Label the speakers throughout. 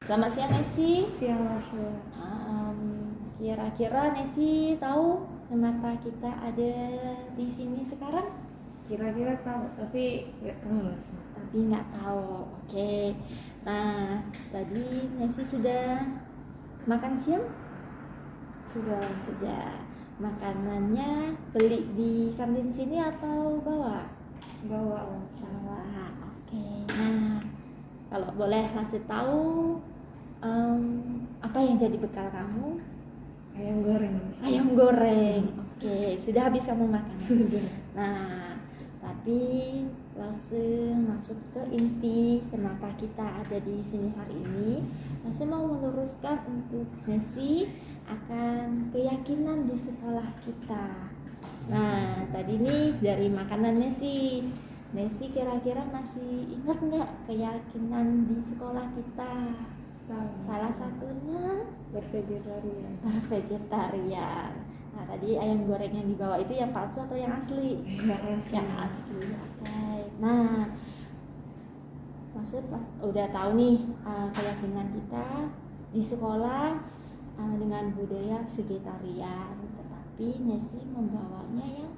Speaker 1: Selamat siang Nesi.
Speaker 2: Siang Masya.
Speaker 1: Kira-kira Nesi tahu kenapa kita ada di sini sekarang?
Speaker 2: Kira-kira tahu, tapi nggak tahu Masya.
Speaker 1: Tapi nggak tahu. Oke. Nah, tadi Nesi sudah makan siang?
Speaker 2: Sudah
Speaker 1: Sudah. Makanannya beli di kantin sini atau bawa?
Speaker 2: bawa Masya.
Speaker 1: Bawa. Oke. Nah, kalau boleh kasih tahu apa yang jadi bekal kamu?
Speaker 2: Ayam goreng Masya.
Speaker 1: Ayam goreng. Oke, sudah habis kamu makan?
Speaker 2: Sudah.
Speaker 1: Nah, tapi langsung masuk ke inti kenapa kita ada di sini hari ini. Langsung mau meluruskan untuk Nesi akan keyakinan di sekolah kita. Nah, tadi nih dari makanan Nesi kira-kira masih ingat nggak keyakinan di sekolah kita?
Speaker 2: Tahu.
Speaker 1: Salah satunya
Speaker 2: Bervegetarian.
Speaker 1: vegetarian. Nah, tadi ayam goreng yang dibawa itu yang palsu atau yang asli?
Speaker 2: Nggak asli.
Speaker 1: Yang asli. Oke. Nah, maksud udah tahu nih keyakinan kita di sekolah dengan budaya vegetarian, tetapi Nesi membawanya yang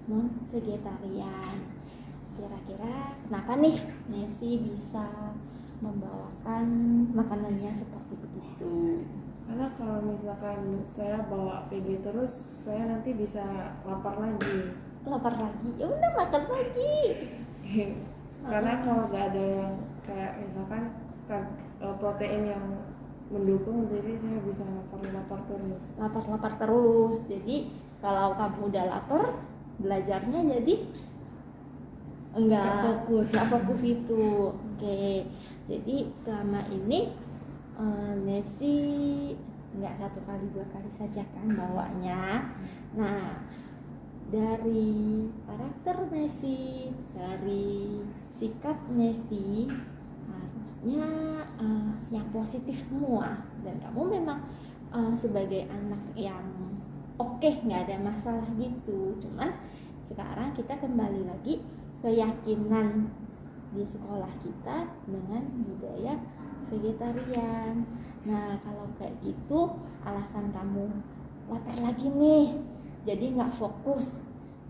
Speaker 1: non vegetarian. Kira-kira kenapa nih Nesi bisa membawakan makanannya seperti begitu?
Speaker 2: Karena kalau misalkan saya bawa VG terus, saya nanti bisa lapar lagi.
Speaker 1: Lapar lagi, ya udah makan lagi.
Speaker 2: Karena kalau nggak ada yang kayak misalkan protein yang mendukung, jadi saya bisa lapar terus.
Speaker 1: Lapar terus. Jadi kalau kamu udah lapar, belajarnya jadi enggak fokus itu. Oke. Jadi selama ini Nesi enggak 1 kali 2 kali saja kan bawanya. Nah, dari karakter Nesi, dari sikap Nesi harusnya yang positif semua, dan kamu memang sebagai anak yang oke, nggak ada masalah gitu. Cuman sekarang kita kembali lagi keyakinan di sekolah kita dengan budaya vegetarian. Nah, kalau kayak gitu alasan kamu lapar lagi nih, jadi nggak fokus,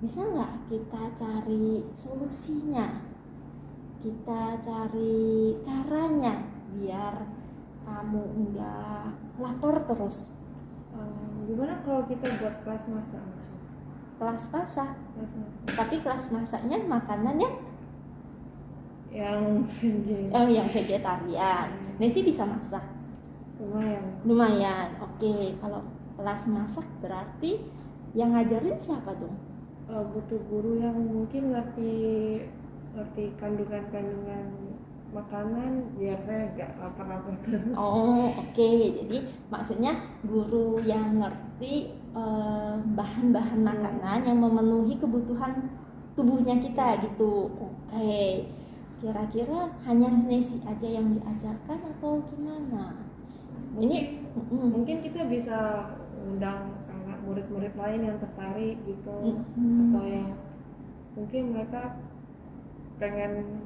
Speaker 1: bisa nggak kita cari solusinya, kita cari caranya biar kamu nggak lapar terus?
Speaker 2: Gimana kalau kita buat kelas masak?
Speaker 1: Kelas masak,
Speaker 2: Kelas masak
Speaker 1: tapi kelas masaknya makanannya
Speaker 2: yang VG.
Speaker 1: yang vegetarian. Nesi bisa masak? Lumayan. Oke, kalau kelas masak berarti yang ngajarin siapa dong?
Speaker 2: Butuh guru yang mungkin ngerti kandungan makanan biar saya gak lapar terus.
Speaker 1: Oh, oke. Jadi maksudnya guru yang ngerti bahan-bahan makanan yang memenuhi kebutuhan tubuhnya kita gitu. Oke. Kira-kira hanya Nesi aja yang diajarkan atau gimana?
Speaker 2: Mungkin kita bisa undang murid-murid lain yang tertarik gitu, atau yang mungkin mereka pengen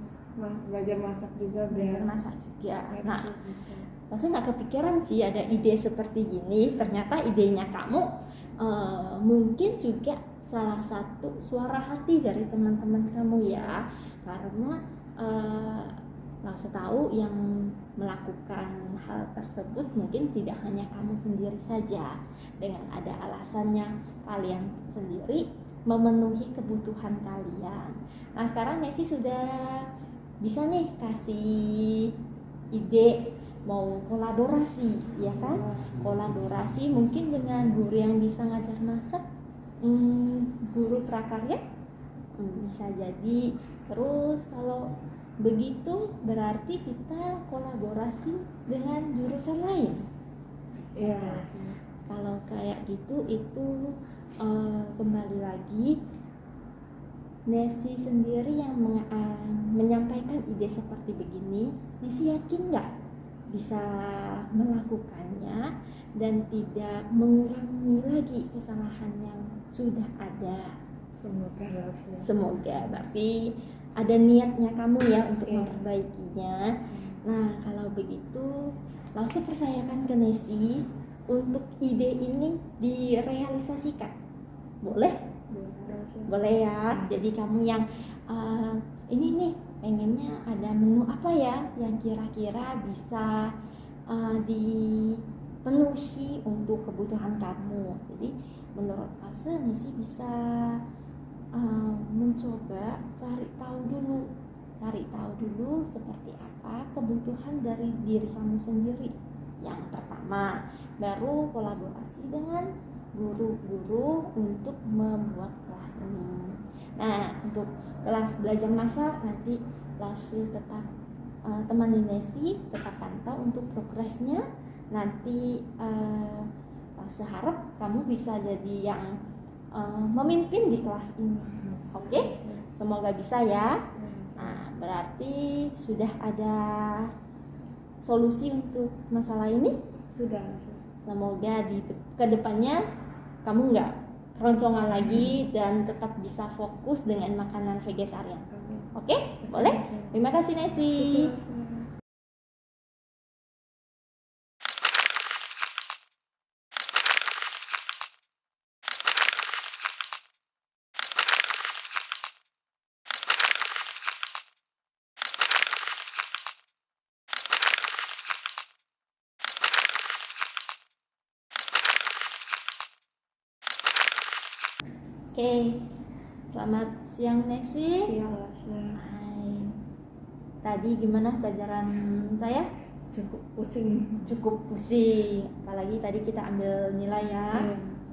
Speaker 2: belajar masak juga biar
Speaker 1: masak juga. Nah,
Speaker 2: gitu.
Speaker 1: pasti nggak kepikiran sih ada ide seperti gini. Ternyata idenya kamu mungkin juga salah satu suara hati dari teman-teman kamu ya, karena langsung tahu yang melakukan hal tersebut mungkin tidak hanya kamu sendiri saja, dengan ada alasannya kalian sendiri memenuhi kebutuhan kalian. Nah, sekarang Nesi sudah bisa nih kasih ide mau kolaborasi, ya kan? Kolaborasi mungkin dengan guru yang bisa ngajar masak, guru prakarya, bisa jadi. Terus kalau begitu berarti kita kolaborasi dengan jurusan lain.
Speaker 2: Ya.
Speaker 1: Kalau kayak gitu itu kembali lagi Nesi sendiri yang menyampaikan ide seperti begini. Nesi yakin nggak bisa melakukannya dan tidak mengulangi lagi kesalahan yang sudah ada? Semoga berarti ada niatnya kamu ya untuk memperbaikinya. Nah, kalau begitu langsung percayakan ke Nesi untuk ide ini direalisasikan. Boleh? Boleh ya. Jadi kamu yang ini nih pengennya ada menu apa ya yang kira-kira bisa dipenuhi untuk kebutuhan kamu. Jadi menurut Ase Nesi bisa mencoba cari tahu dulu seperti apa kebutuhan dari diri kamu sendiri. Yang pertama, baru kolaborasi dengan guru-guru untuk membuat kelas ini. Nah, untuk kelas belajar masak nanti Lase tetap temani Nesi, tetap pantau untuk progresnya. Nanti Lase harap kamu bisa jadi yang memimpin di kelas ini. Oke? Semoga bisa ya. Nah, berarti sudah ada solusi untuk masalah ini?
Speaker 2: Sudah.
Speaker 1: Semoga di kedepannya kamu nggak roncongan lagi dan tetap bisa fokus dengan makanan vegetarian. Oke? Boleh? Terima kasih Nesi. Oke, selamat siang Nesi.
Speaker 2: Siang Lasya.
Speaker 1: Hai. Tadi gimana pelajaran saya?
Speaker 2: Cukup pusing.
Speaker 1: Cukup pusing, apalagi tadi kita ambil nilai ya.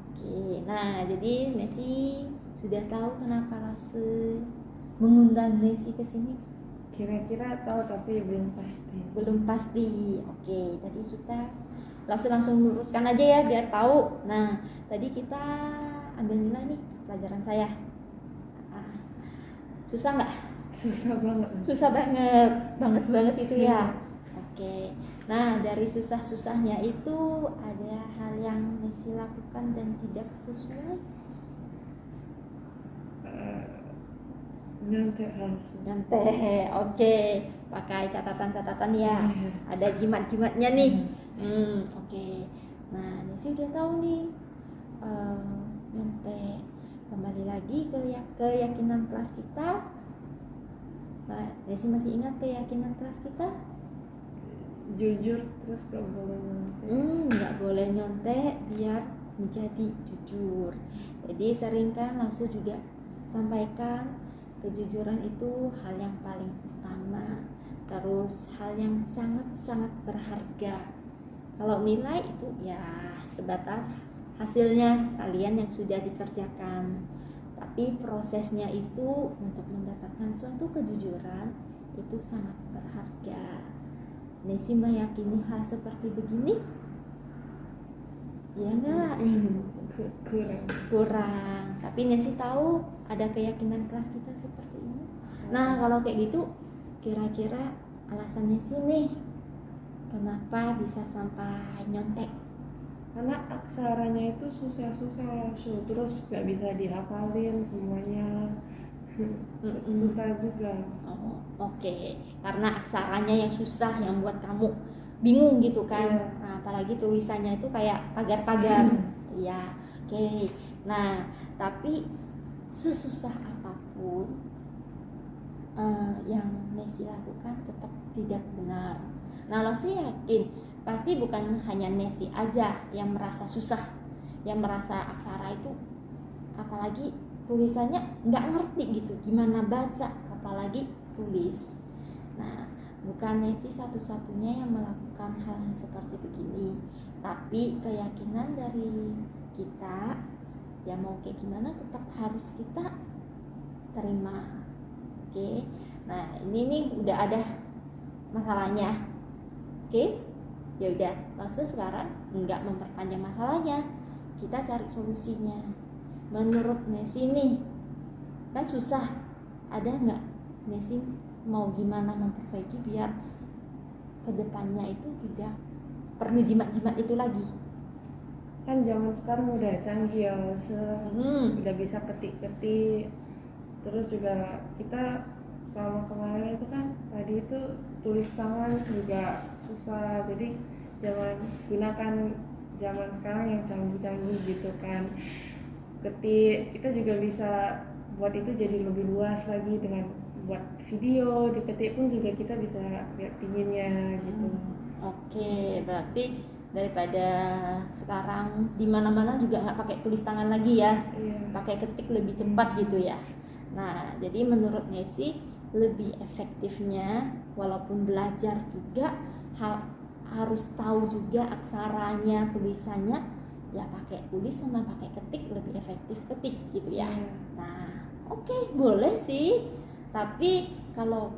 Speaker 1: Oke, nah jadi Nesi sudah tahu kenapa Lase mengundang Nesi ke sini?
Speaker 2: Kira-kira tahu tapi belum pasti.
Speaker 1: Belum pasti. Oke, tadi kita langsung luruskan aja ya biar tahu. Nah, tadi kita ambil nilai nih pelajaran saya. Susah nggak?
Speaker 2: Susah banget.
Speaker 1: Susah banget itu ya. Oke. Nah, dari susah-susahnya itu ada hal yang Nesi lakukan dan tidak sesuai.
Speaker 2: Nyontek hasil.
Speaker 1: Nyontek. Oke. Pakai catatan-catatan ya. Ada jimat-jimatnya nih. Oke. Nah, Nesi udah tahu nih. Nyontek. Kembali lagi ke keyakinan kelas kita. Nah, Nesi masih ingat keyakinan kelas kita?
Speaker 2: Jujur terus gak boleh nyontek.
Speaker 1: Nggak boleh nyontek biar menjadi jujur. Jadi sering kan Lase juga sampaikan kejujuran itu hal yang paling utama. Terus hal yang sangat-sangat berharga. Kalau nilai itu ya sebatas hasilnya kalian yang sudah dikerjakan, tapi prosesnya itu untuk mendapatkan suatu kejujuran itu sangat berharga. Nesi meyakini hal seperti begini? Ya enggak? Kurang. Tapi Nesi tahu ada keyakinan kelas kita seperti ini. Nah, kalau kayak gitu kira-kira alasan Nesi nih kenapa bisa sampai nyontek?
Speaker 2: Karena aksaranya itu susah-susah, terus gak bisa dihafalin semuanya. Susah juga.
Speaker 1: Oke. Karena aksaranya yang susah yang buat kamu bingung gitu kan. Nah, apalagi tulisannya itu kayak pagar-pagar. Iya. Oke. Nah, tapi sesusah apapun yang Nesi lakukan tetap tidak benar. Nah, lo sih yakin pasti bukan hanya Nesi aja yang merasa susah, yang merasa aksara itu apalagi tulisannya nggak ngerti gitu, gimana baca apalagi tulis. Nah, bukan Nesi satu-satunya yang melakukan hal yang seperti begini, tapi keyakinan dari kita ya mau kayak gimana tetap harus kita terima. Oke. Nah, ini nih udah ada masalahnya. Oke. Ya udah, Lase sekarang nggak memperpanjang masalahnya, kita cari solusinya. Menurut Nesi nih kan susah, ada nggak Nesi mau gimana memperbaiki biar kedepannya itu tidak perlu jimat-jimat itu lagi?
Speaker 2: Kan zaman sekarang udah canggih ya, udah bisa ketik-ketik. Terus juga kita selama kemarin itu kan tadi itu tulis tangan juga susah, jadi Jangan gunakan zaman sekarang yang canggih-canggih gitu kan. Kita juga bisa buat itu jadi lebih luas lagi dengan buat video, diketik pun juga kita bisa lihat pinginnya gitu.
Speaker 1: Oke, berarti daripada sekarang di mana-mana juga nggak pakai tulis tangan lagi ya, pakai ketik lebih cepat gitu ya. Nah, jadi menurut Nesi lebih efektifnya, walaupun belajar juga harus tahu juga aksaranya, tulisannya, ya pakai tulis sama pakai ketik lebih efektif ketik gitu ya. Nah, oke, boleh sih. Tapi kalau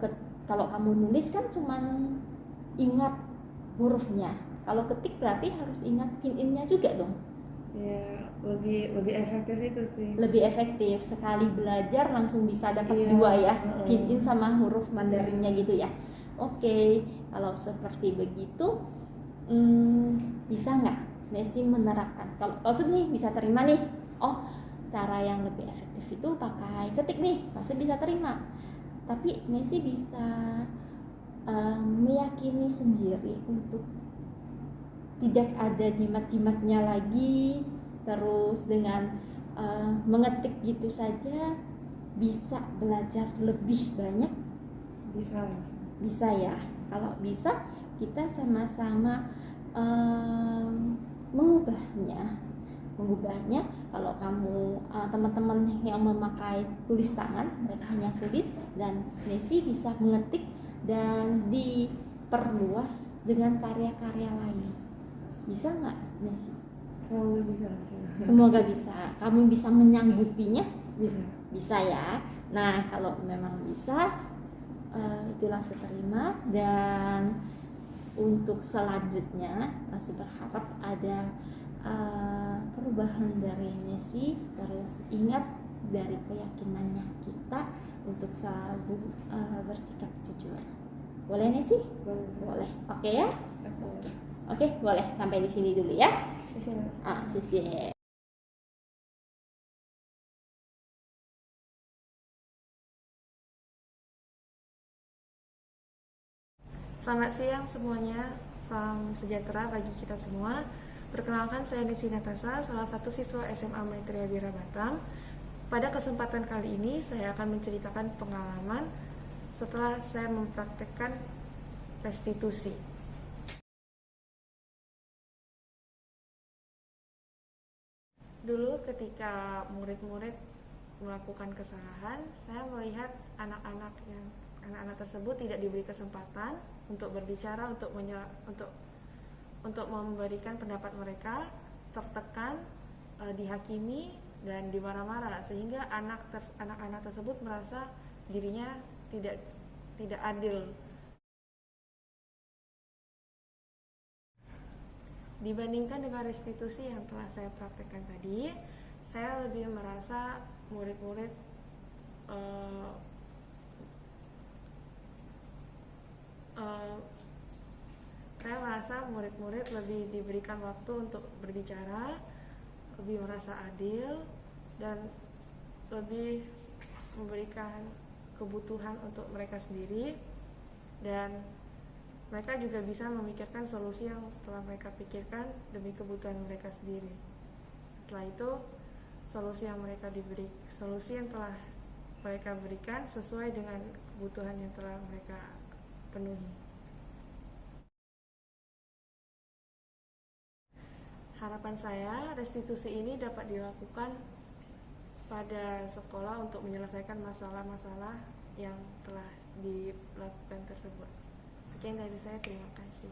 Speaker 1: kamu nulis kan cuman ingat hurufnya. Kalau ketik berarti harus ingat pin-innya juga dong.
Speaker 2: Ya, lebih efektif itu sih.
Speaker 1: Lebih efektif, sekali belajar langsung bisa dapat dua ya, pin-in sama huruf Mandarinnya gitu ya. Oke, kalau seperti begitu, bisa nggak Nesi menerapkan? Kalau nih bisa terima nih, oh cara yang lebih efektif itu pakai ketik nih, pasti bisa terima. Tapi Nesi bisa meyakini sendiri untuk tidak ada jimat-jimatnya lagi, terus dengan mengetik gitu saja bisa belajar lebih banyak. Bisa ya. Kalau bisa kita sama-sama mengubahnya. Kalau kamu teman-teman yang memakai tulis tangan, mereka hanya tulis, dan Nesi bisa mengetik dan diperluas dengan karya-karya lain. Bisa nggak Nesi? Semoga bisa. Kamu bisa menyanggupinya? Bisa ya. Nah, kalau memang bisa, itulah terima. Dan untuk selanjutnya masih berharap ada perubahan dari Nesi. Terus ingat dari keyakinannya kita untuk selalu bersikap jujur. Boleh Nesi? Boleh. Oke ya? Oke, boleh sampai di sini dulu ya. Sisi.
Speaker 2: Selamat siang semuanya, salam sejahtera bagi kita semua. Perkenalkan, saya Nesi Natasa, salah satu siswa SMA Maitreya Wira Batam. Pada kesempatan kali ini saya akan menceritakan pengalaman setelah saya mempraktekkan restitusi. Dulu ketika murid-murid melakukan kesalahan, saya melihat anak-anak tersebut tidak diberi kesempatan untuk berbicara, untuk memberikan pendapat mereka, tertekan, dihakimi dan dimarah-marah, sehingga anak-anak tersebut merasa dirinya tidak adil. Dibandingkan dengan restitusi yang telah saya praktekkan tadi, saya lebih merasa murid-murid saya merasa murid-murid lebih diberikan waktu untuk berbicara, lebih merasa adil, dan lebih memberikan kebutuhan untuk mereka sendiri, dan mereka juga bisa memikirkan solusi yang telah mereka pikirkan demi kebutuhan mereka sendiri. Setelah itu, solusi yang telah mereka berikan sesuai dengan kebutuhan yang telah mereka penuhi. Harapan saya, restitusi ini dapat dilakukan pada sekolah untuk menyelesaikan masalah-masalah yang telah dilakukan tersebut. Sekian dari saya, terima kasih.